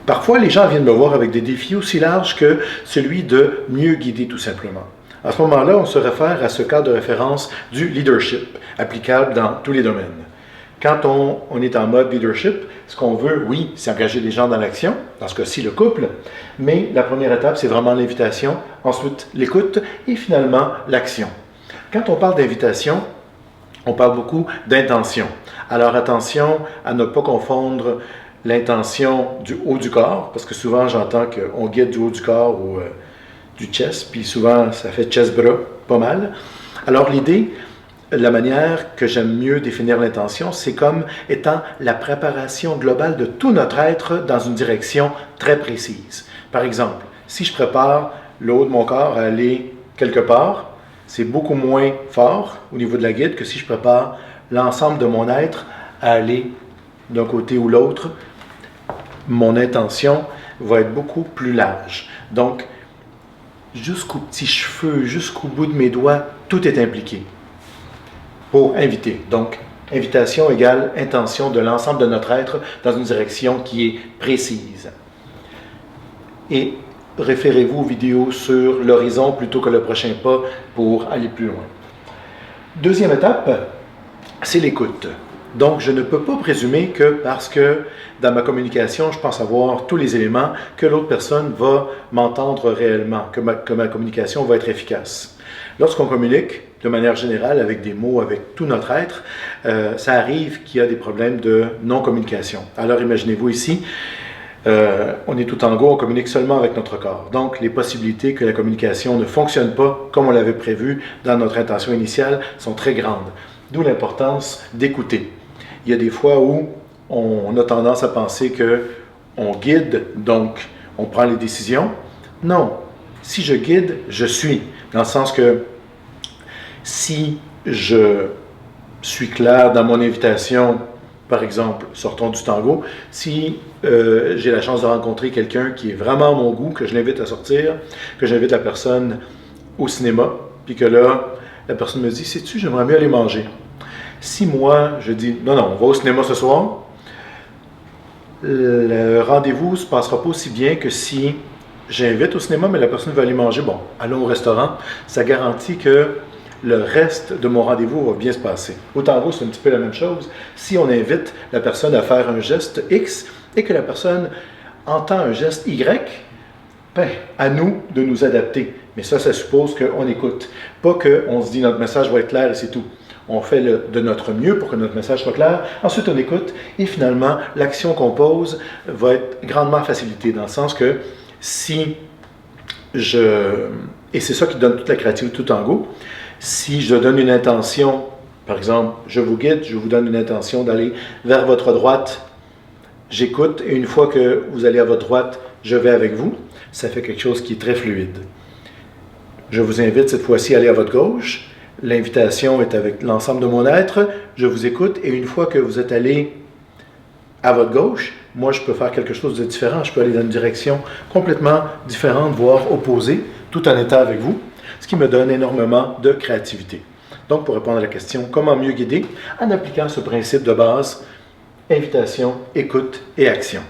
Parfois, les gens viennent me voir avec des défis aussi larges que celui de mieux guider tout simplement. À ce moment-là, on se réfère à ce cadre de référence du leadership, applicable dans tous les domaines. Quand on est en mode leadership, ce qu'on veut, oui, c'est engager les gens dans l'action, dans ce cas-ci le couple, mais la première étape, c'est vraiment l'invitation, ensuite l'écoute et finalement l'action. Quand on parle d'invitation, on parle beaucoup d'intention. Alors attention à ne pas confondre l'intention du haut du corps, parce que souvent j'entends qu'on guide du haut du corps ou du chest, puis souvent ça fait chest-bras pas mal. Alors l'idée, la manière que j'aime mieux définir l'intention, c'est comme étant la préparation globale de tout notre être dans une direction très précise. Par exemple, si je prépare le haut de mon corps à aller quelque part, c'est beaucoup moins fort au niveau de la guide que si je prépare l'ensemble de mon être à aller d'un côté ou l'autre. Mon intention va être beaucoup plus large. Donc, jusqu'aux petits cheveux, jusqu'au bout de mes doigts, tout est impliqué pour inviter. Donc, invitation égale intention de l'ensemble de notre être dans une direction qui est précise. Et référez-vous aux vidéos sur l'horizon plutôt que le prochain pas pour aller plus loin. Deuxième étape, c'est l'écoute. Donc, je ne peux pas présumer que parce que dans ma communication, je pense avoir tous les éléments, que l'autre personne va m'entendre réellement, que ma communication va être efficace. Lorsqu'on communique, de manière générale, avec des mots, avec tout notre être, ça arrive qu'il y a des problèmes de non-communication. Alors, imaginez-vous ici, on est tout en go, on communique seulement avec notre corps. Donc, les possibilités que la communication ne fonctionne pas comme on l'avait prévu dans notre intention initiale sont très grandes. D'où l'importance d'écouter. Il y a des fois où on a tendance à penser qu'on guide, donc on prend les décisions. Non, si je guide, je suis. Dans le sens que si je suis clair dans mon invitation, par exemple, sortons du tango, si j'ai la chance de rencontrer quelqu'un qui est vraiment à mon goût, que je l'invite à sortir, que j'invite la personne au cinéma, puis que là, la personne me dit « Sais-tu, j'aimerais mieux aller manger. » Si moi, je dis « Non, non, on va au cinéma ce soir », le rendez-vous ne se passera pas aussi bien que si j'invite au cinéma, mais la personne veut aller manger. Bon, allons au restaurant. Ça garantit que le reste de mon rendez-vous va bien se passer. Au tango, c'est un petit peu la même chose. Si on invite la personne à faire un geste X et que la personne entend un geste Y, ben, à nous de nous adapter. Mais ça suppose qu'on écoute. Pas qu'on se dit notre message va être clair et c'est tout. On fait de notre mieux pour que notre message soit clair. Ensuite, on écoute et finalement, l'action qu'on pose va être grandement facilitée dans le sens que si et c'est ça qui donne toute la créativité tout en go, si je donne une intention, par exemple, je vous guide, je vous donne une intention d'aller vers votre droite, j'écoute et une fois que vous allez à votre droite, je vais avec vous, ça fait quelque chose qui est très fluide. Je vous invite cette fois-ci à aller à votre gauche. L'invitation est avec l'ensemble de mon être, je vous écoute et une fois que vous êtes allé à votre gauche, moi je peux faire quelque chose de différent, je peux aller dans une direction complètement différente, voire opposée, tout en étant avec vous, ce qui me donne énormément de créativité. Donc pour répondre à la question, comment mieux guider? En appliquant ce principe de base, invitation, écoute et action.